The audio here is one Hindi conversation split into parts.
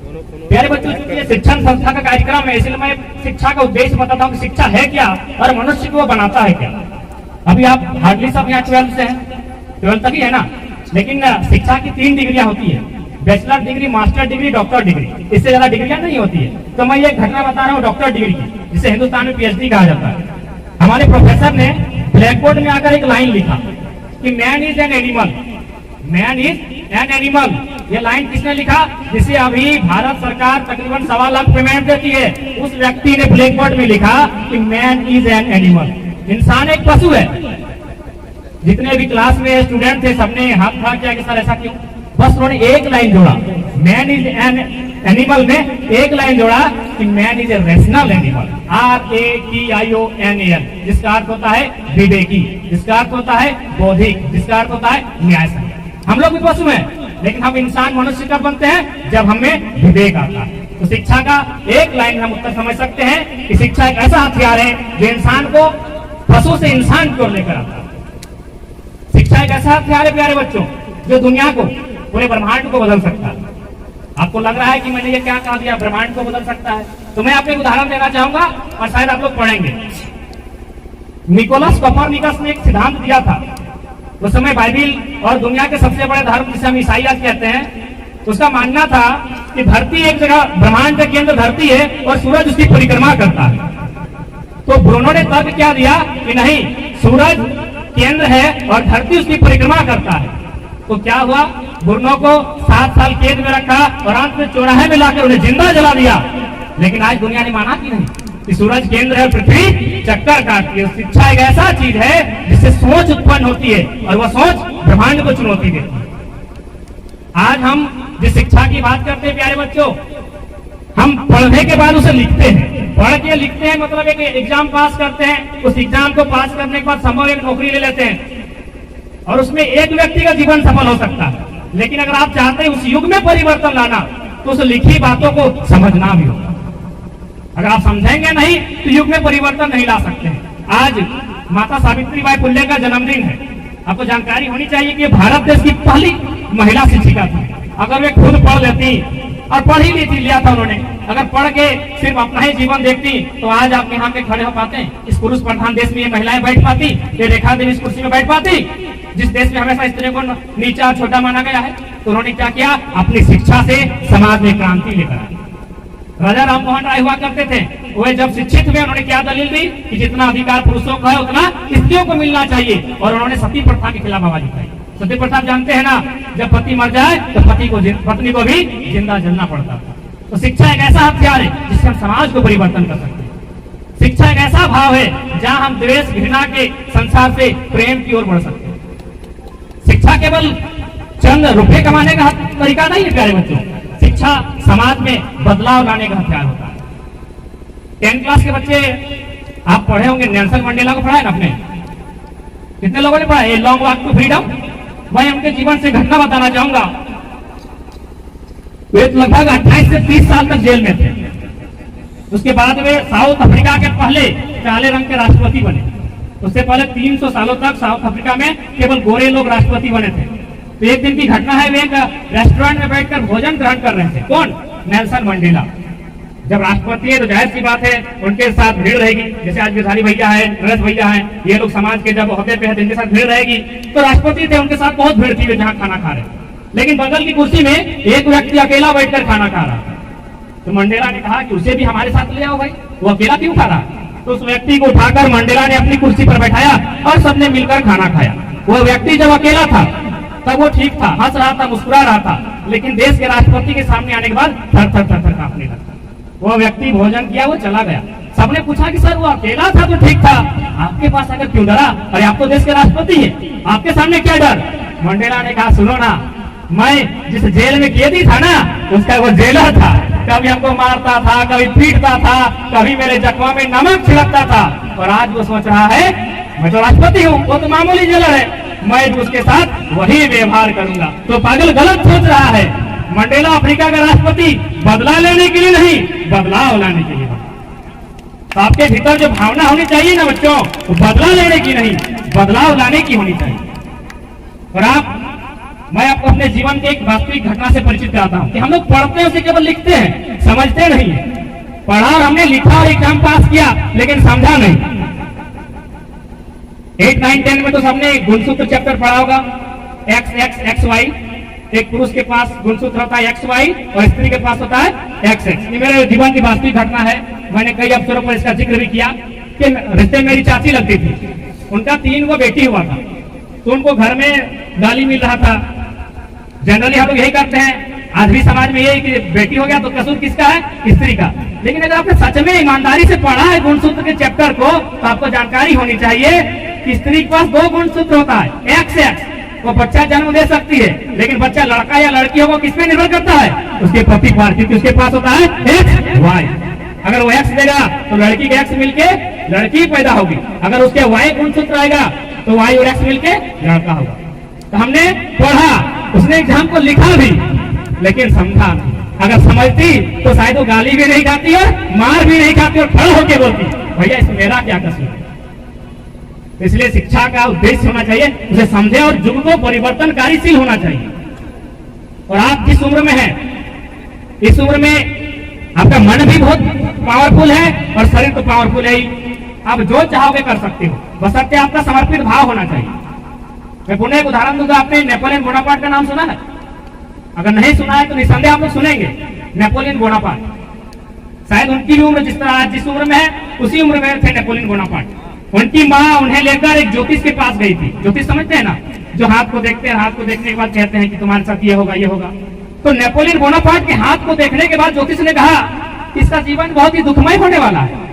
प्यारे बच्चों, चूंकि ये शिक्षण संस्था का कार्यक्रम है, इसलिए मैं शिक्षा का उद्देश्य बताता हूँ कि शिक्षा है क्या और मनुष्य को बनाता है क्या। अभी आप हार्डली सब यहाँ 12 से हैं, 12 तक ही है ना, लेकिन शिक्षा की 3 डिग्रियां होती है, bachelor degree, master degree, doctor degree, इससे ज्यादा डिग्रियां नहीं होती है। तो मैं ये घटना बता रहा हूँ डॉक्टर डिग्री की, जिसे हिंदुस्तान में PhD कहा जाता है। हमारे प्रोफेसर ने ब्लैक बोर्ड में आकर एक लाइन लिखा कि man is an animal, man is an animal. ये लाइन किसने लिखा? जिसे अभी भारत सरकार तकरीबन 1.25 लाख पेमेंट देती है, उस व्यक्ति ने ब्लैक बोर्ड में लिखा कि मैन इज एन एनिमल, इंसान एक पशु है। जितने भी क्लास में स्टूडेंट थे सबने हाथ खड़ा किया कि सर ऐसा क्यों? बस उन्होंने एक लाइन जोड़ा, मैन इज एन एनिमल में एक लाइन जोड़ा कि man is a rational animal, RATIONAL, जिसका अर्थ होता है विवेकी, जिसका अर्थ होता है बौद्धिक, जिसका अर्थ होता है न्यायसंगत। हम लोग भी पशु हैं, लेकिन हम इंसान मनुष्य कब बनते हैं? जब हमें विवेक आता है। तो शिक्षा का एक लाइन हम उत्तर समझ सकते हैं कि शिक्षा एक ऐसा हथियार है जो इंसान को पशु से इंसान की ओर लेकर आता है। शिक्षा एक ऐसा हथियार है प्यारे बच्चों, जो दुनिया को, पूरे ब्रह्मांड को बदल सकता है। आपको लग रहा है कि मैंने ये क्या कहा दिया, ब्रह्मांड को बदल सकता है? तो मैं आपको एक उदाहरण देना चाहूंगा और शायद आप लोग पढ़ेंगे। निकोलस कोपरनिकस ने एक सिद्धांत दिया था। उस समय बाइबिल और दुनिया के सबसे बड़े धर्म जिसे हम ईसाईयात कहते हैं, उसका मानना था कि धरती एक जगह, ब्रह्मांड का केंद्र धरती है और सूरज उसकी परिक्रमा करता है। तो ब्रूनो ने तर्क क्या दिया कि नहीं, सूरज केंद्र है और धरती उसकी परिक्रमा करता है। तो क्या हुआ? ब्रूनो को 7 साल कैद में रखा और अंत में चौराहे में लाकर उन्हें जिंदा जला दिया। लेकिन आज दुनिया ने माना कि नहीं कि सूरज केंद्र है, पृथ्वी चक्कर काटती है। शिक्षा एक ऐसा चीज है जिससे सोच उत्पन्न होती है और वह सोच ब्रह्मांड को चुनौती देती है। आज हम जिस शिक्षा की बात करते हैं प्यारे बच्चों, हम पढ़ने के बाद उसे लिखते हैं, पढ़ के लिखते हैं, मतलब एक एग्जाम पास करते हैं, उस एग्जाम को पास करने के बाद संभव एक नौकरी ले लेते हैं और उसमें एक व्यक्ति का जीवन सफल हो सकता है। लेकिन अगर आप चाहते हैं उस युग में परिवर्तन लाना, तो उस लिखी बातों को समझना भी होगा। अगर आप समझेंगे नहीं तो युग में परिवर्तन नहीं ला सकते हैं। आज माता सावित्रीबाई फुले का जन्मदिन है। आपको जानकारी होनी चाहिए कि भारत देश की पहली महिला शिक्षिका थी। अगर वे खुद पढ़ लेती, और पढ़ ही लेती, लिया था उन्होंने, अगर पढ़ के सिर्फ अपना ही जीवन देखती तो आज आप यहाँ पे खड़े हो पाते? इस पुरुष प्रधान देश में ये महिलाएं बैठ पाती? ये रेखा देवी इस कुर्सी में बैठ पाती? जिस देश में हमेशा स्त्रियों को नीचा छोटा माना गया है, तो उन्होंने क्या किया? अपनी शिक्षा से समाज में क्रांति लेकर आई। राजा राम मोहन राय हुआ करते थे, वे जब शिक्षित हुए उन्होंने क्या दलील दी कि जितना अधिकार पुरुषों का है उतना स्त्रियों को मिलना चाहिए, और उन्होंने सती प्रथा के खिलाफ आवाज उठाई। सती प्रथा जानते हैं ना, जब पति मर जाए तो पत्नी को भी जिंदा जलना पड़ता था। तो शिक्षा एक ऐसा हथियार है जिससे हम समाज को परिवर्तन कर सकते हैं। शिक्षा एक ऐसा भाव है जहां हम द्वेष घृणा के संसार से प्रेम की ओर बढ़ सकते हैं। शिक्षा केवल चंद रुपए कमाने का तरीका नहीं है प्यारे बच्चों, शिक्षा समाज में बदलाव लाने का हथियार होता है। 10 क्लास के बच्चे आप पढ़े होंगे, नेल्सन मंडेला को पढ़ा है ना आपने? कितने लोगों ने पढ़ा है? Long Walk to Freedom. मैं उनके जीवन से घटना बताना चाहूंगा। वे लगभग 28 से 30 साल तक जेल में थे। उसके बाद वे साउथ अफ्रीका के पहले काले रंग के राष्ट्रपति बने। उससे पहले 300 सालों तक साउथ अफ्रीका में केवल गोरे लोग राष्ट्रपति बने थे। तो एक दिन की घटना है, वे एक रेस्टोरेंट में बैठकर भोजन ग्रहण कर रहे थे। कौन? Nelson Mandela. जब राष्ट्रपति है तो जाहिर सी बात है उनके साथ भीड़ रहेगी। जैसे आज गिरधारी भैया है, नरेश भैया है, ये लोग समाज के जब होते पे है, इनके साथ भीड़ रहेगी। तो राष्ट्रपति थे, उनके साथ बहुत भीड़ थी वे जहाँ खाना खा रहे। लेकिन बगल की कुर्सी में एक व्यक्ति अकेला बैठकर खाना खा रहा। तो मंडेला ने कहा कि उसे भी हमारे साथ ले आओ भाई, वो अकेला क्यों खा रहा? तो उस व्यक्ति को उठाकर मंडेला ने अपनी कुर्सी पर बैठाया और सबने मिलकर खाना खाया। वो व्यक्ति जब अकेला था तब वो ठीक था, हंस रहा था, मुस्कुरा रहा था, लेकिन देश के राष्ट्रपति के सामने आने के बाद थर थर थर थर कांपने लगा। वो व्यक्ति भोजन किया, वो चला गया। सबने पूछा कि सर वो अकेला था तो ठीक था, आपके पास आकर क्यों डरा? अरे आप तो देश के राष्ट्रपति हैं, आपके सामने क्या डर? मंडेला ने कहा सुनो ना, मैं जिस जेल में कैदी था ना, उसका वो जेलर था। कभी हमको मारता था, कभी पीटता था, कभी मेरे जख्मा में नमक छिड़कता था, और आज वो सोच रहा है मैं तो राष्ट्रपति हूँ, वो तो मामूली जेलर है, मैं तो उसके साथ वही व्यवहार करूंगा। तो पागल गलत सोच रहा है। मंडेला अफ्रीका का राष्ट्रपति बदला लेने के लिए नहीं, बदलाव लाने के लिए। तो आपके भीतर जो भावना होनी चाहिए ना बच्चों, वो बदला लेने की नहीं, बदलाव लाने की होनी चाहिए। और आप मैं आपको अपने जीवन के एक वास्तविक घटना से परिचित कराता हूँ कि हम लोग पढ़ते हैं उसे केवल लिखते हैं, समझते नहीं है। पढ़ा और हमने लिखा और एग्जाम पास किया लेकिन समझा नहीं। 8, 9, 10 में तो सबने गुणसूत्र चैप्टर पढ़ा होगा, एक्स एक्स एक्स वाई। एक पुरुष के पास गुणसूत्र होता है एक्स वाई और स्त्री के पास होता है एक्स एक्स। ये मेरे जीवन की वास्तविक घटना है, मैंने कई अवसरों पर इसका जिक्र भी किया कि रिश्ते मेरी चाची लगती थी, उनका 3 को बेटी हुआ था, तो उनको घर में गाली मिल रहा था। जनरली हम लोग यही करते हैं, आज भी समाज में यही कि बेटी हो गया तो कसूर किसका है? स्त्री का। लेकिन अगर आपने सच में ईमानदारी से पढ़ा है गुणसूत्र के चैप्टर को तो आपको जानकारी होनी चाहिए कि स्त्री के पास 2 गुणसूत्र होता है, एक्स एक्स। वो बच्चा जन्म दे सकती है लेकिन बच्चा लड़का या लड़की होगा किस पे निर्भर करता है? उसके पति पर, क्योंकि उसके पास होता है एक्स वाई। अगर वो एक्स देगा तो लड़की के एक्स मिलके लड़की पैदा होगी, अगर उसके वाई गुणसूत्र आएगा तो वाई और एक्स मिलके लड़का होगा। तो हमने पढ़ा, उसने एग्जाम को लिखा भी लेकिन समझा नहीं। अगर समझती तो शायद वो गाली भी नहीं खाती और मार भी नहीं खाती और खड़ा होके बोलती भैया इसमें मेरा क्या कसूर। इसलिए शिक्षा का उद्देश्य होना चाहिए उसे समझे और युग को परिवर्तनकारीशील होना चाहिए। और आप जिस उम्र में हैं, इस उम्र में आपका मन भी बहुत पावरफुल है और शरीर तो पावरफुल है ही। आप जो चाहोगे कर सकते हो, बशर्ते आपका समर्पित भाव होना चाहिए। मैं पुनः एक उदाहरण दूंगा, आपने नेपोलियन बोनापार्ट का नाम सुना है? अगर नहीं सुना है तो निसंदेह आप लोग सुनेंगे। नेपोलियन बोनापार्ट, शायद उनकी भी उम्र जिस तरह आज जिस उम्र में है उसी उम्र में थे नेपोलियन बोनापार्ट। उनकी माँ उन्हें लेकर एक ज्योतिष के पास गई थी। ज्योतिष समझते हैं ना, जो हाथ को देखते हैं, हाथ को देखने के बाद कहते हैं कि तुम्हारे साथ ये होगा ये होगा। तो नेपोलियन बोनापार्ट के हाथ को देखने के बाद ज्योतिष ने कहा कि इसका जीवन बहुत ही दुखमय होने वाला है।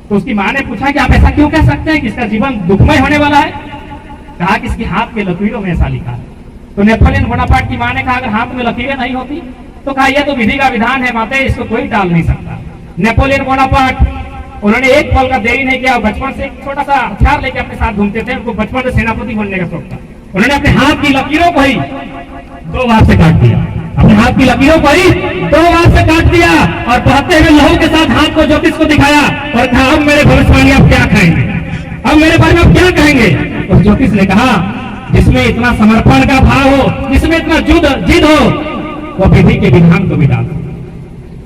तो उसकी माँ ने पूछा कि आप ऐसा क्यों कह सकते हैं कि इसका जीवन दुखमय होने वाला है? कहा कि इसके हाथ के लकीरों में ऐसा लिखा है। तो नेपोलियन बोनापार्ट की माँ ने कहा अगर हाथ में लकीरें नहीं होती तो कहा यह तो विधि का विधान है माते, इसको कोई टाल नहीं सकता। नेपोलियन बोनापार्ट उन्होंने एक पल का देरी नहीं किया, बचपन से एक छोटा सा हथियार लेके अपने साथ घूमते थे, उनको बचपन से सेनापति बनने का शौक था। उन्होंने अपने हाथ की लकीरों को ही 2 बार से काट दिया, अपने हाथ की लकीरों को ही 2 बार से काट दिया और बहते हुए लहू के साथ हाथ को ज्योतिष को दिखाया और कहा अब मेरे भविष्यवाणी आप क्या कहेंगे, अब मेरे बारे में आप क्या कहेंगे? और ज्योतिष ने कहा जिसमें इतना समर्पण का भाव हो, जिसमें इतना जिद हो, वो विधि के विधान को भी डाल।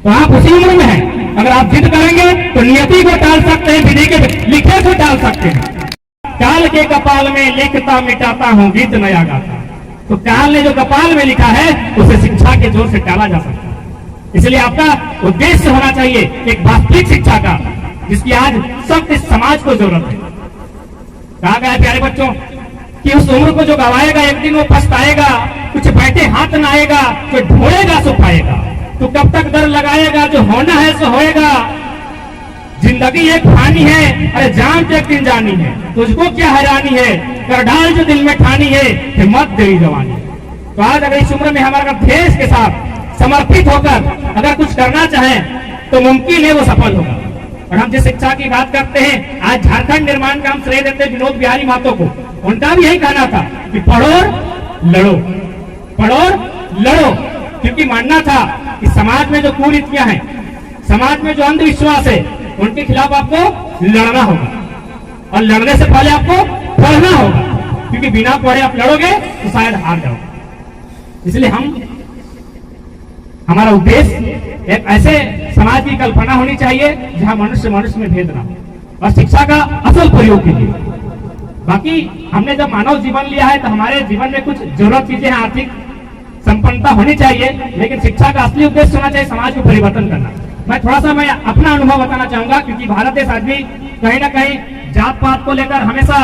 तो आप उसी उम्र में हैं, अगर आप जिद करेंगे तो नियति को टाल सकते हैं, विधि के लिखे को टाल सकते हैं। काल के कपाल में लिखता मिटाता हूँ गीत नया गाता। तो काल ने जो कपाल में लिखा है उसे शिक्षा के जोर से टाला जा सकता है। इसलिए आपका उद्देश्य होना चाहिए एक वास्तविक शिक्षा का, जिसकी आज सख्त समाज को जरूरत है। कहा गया प्यारे बच्चों कि उस उम्र को जो गवाएगा एक दिन वो पछताएगा, कुछ बैठे हाथ न आएगा, जो ढूंढेगा सो पाएगा। तो कब तक डर लगाएगा, जो होना है सो होएगा। जिंदगी एक फानी है, अरे जान तो एक दिन जानी है, तुझको क्या हैरानी है, कर डाल जो दिल में ठानी है, हिम्मत तेरी जवानी। तो आज अगर इस उम्र में हमारा देश के साथ समर्पित होकर अगर कुछ करना चाहें तो मुमकिन है वो सफल होगा। और हम जिस शिक्षा की बात करते हैं, आज झारखंड निर्माण का हम श्रेय देते हैं विनोद बिहारी महतो को। उनका भी यही कहना था कि पढ़ो लड़ो, पढ़ो लड़ो, क्योंकि मानना था कि समाज में जो कुरीतियां हैं, समाज में जो अंधविश्वास है, उनके खिलाफ आपको लड़ना होगा और लड़ने से पहले आपको पढ़ना होगा, क्योंकि बिना पढ़े आप लड़ोगे तो शायद हार जाओगे। इसलिए हमारा उद्देश्य एक ऐसे समाज की कल्पना होनी चाहिए जहां मनुष्य मनुष्य में भेद ना हो और शिक्षा का असल प्रयोग कीजिए। बाकी हमने जब मानव जीवन लिया है तो हमारे जीवन में कुछ जरूरत चीजें हैं, आर्थिक संपन्नता होनी चाहिए, लेकिन शिक्षा का असली उद्देश्य होना चाहिए समाज को परिवर्तन करना। मैं थोड़ा सा अपना अनुभव बताना चाहूंगा, क्योंकि भारत देश आज भी कहीं ना कहीं जात पात को लेकर हमेशा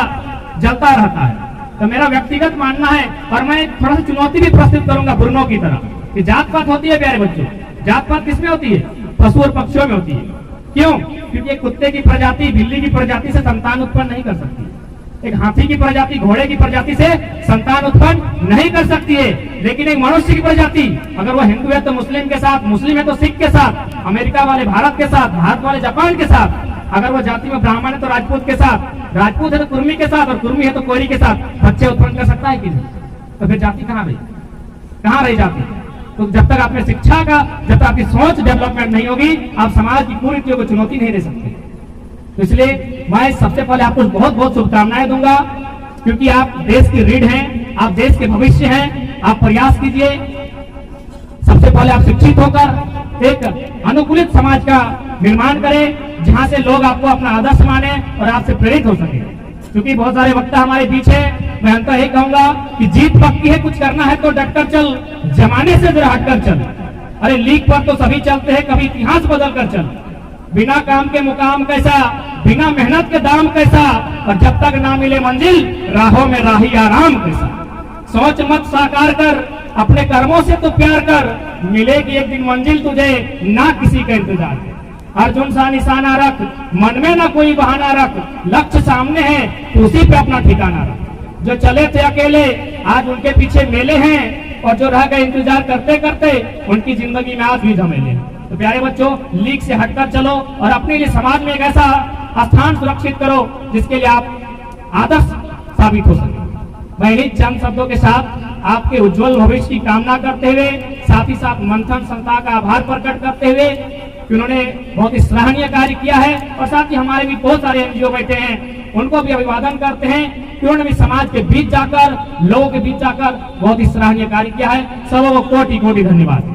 जलता रहता है। तो मेरा व्यक्तिगत मानना है, और मैं थोड़ा सा चुनौती भी प्रस्तुत करूंगा ब्रूनो की तरह, कि जात पात होती है प्यारे बच्चों, जात पात किसमें होती है? पशु और पक्षियों में होती है। क्यों? क्योंकि एक कुत्ते की प्रजाति बिल्ली की प्रजाति से संतान उत्पन्न नहीं कर सकती, एक हाथी की प्रजाति घोड़े की प्रजाति से संतान उत्पन्न नहीं कर सकती है। लेकिन एक मनुष्य की प्रजाति, अगर वो हिंदू है तो मुस्लिम के साथ, मुस्लिम है तो सिख के साथ, अमेरिका वाले भारत के साथ, भारत वाले जापान के साथ, अगर वो जाति में ब्राह्मण है तो राजपूत के साथ, राजपूत है तो कुर्मी के साथ, और कुर्मी है तो कोयरी के साथ बच्चे उत्पन्न कर सकता है कि नहीं? तो फिर जाति कहाँ रही, कहाँ रही जाति? तो जब तक आपने शिक्षा का, जब तक आपकी सोच डेवलपमेंट नहीं होगी, आप समाज की कुरीतियों को चुनौती नहीं दे सकते। तो इसलिए मैं सबसे पहले आपको बहुत बहुत शुभकामनाएं दूंगा, क्योंकि आप देश की रीढ़ हैं, आप देश के भविष्य हैं। आप प्रयास कीजिए, सबसे पहले आप शिक्षित होकर एक अनुकूलित समाज का निर्माण करें, जहां से लोग आपको अपना आदर्श माने और आपसे प्रेरित हो सके। क्योंकि बहुत सारे वक्ता हमारे बीच है, मैं अंत यही कहूंगा कि जीत पक्की है, कुछ करना है तो डटकर चल, जमाने से जरा हटकर चल। अरे लीक पर तो सभी चलते हैं, कभी इतिहास बदल कर चल। बिना काम के मुकाम कैसा, बिना मेहनत के दाम कैसा, और जब तक ना मिले मंजिल राहों में राही आराम कैसा। सोच मत साकार कर, अपने कर्मों से तो प्यार कर, मिलेगी एक दिन मंजिल तुझे, ना किसी का इंतजार। अर्जुन सा निशाना रख, मन में ना कोई बहाना रख, लक्ष्य सामने है तो उसी पे अपना ठिकाना रख। जो चले थे अकेले आज उनके पीछे मेले हैं, और जो रह गए इंतजार करते करते उनकी जिंदगी में आज भी झमेले हैं। तो प्यारे बच्चों, लीक से हटकर चलो और अपने लिए समाज में एक ऐसा स्थान सुरक्षित करो जिसके लिए आप आदर्श साबित हो सके। मैं इन्हीं चंद शब्दों के साथ आपके उज्जवल भविष्य की कामना करते हुए, साथ ही साथ मंथन संस्था का आभार प्रकट करते हुए कि उन्होंने बहुत ही सराहनीय कार्य किया है, और साथ ही हमारे भी बहुत सारे एनजीओ बैठे हैं, उनको भी अभिवादन करते हैं कि उन्होंने भी समाज के बीच जाकर, लोगों के बीच जाकर बहुत ही सराहनीय कार्य किया है। सबको कोटि कोटि धन्यवाद।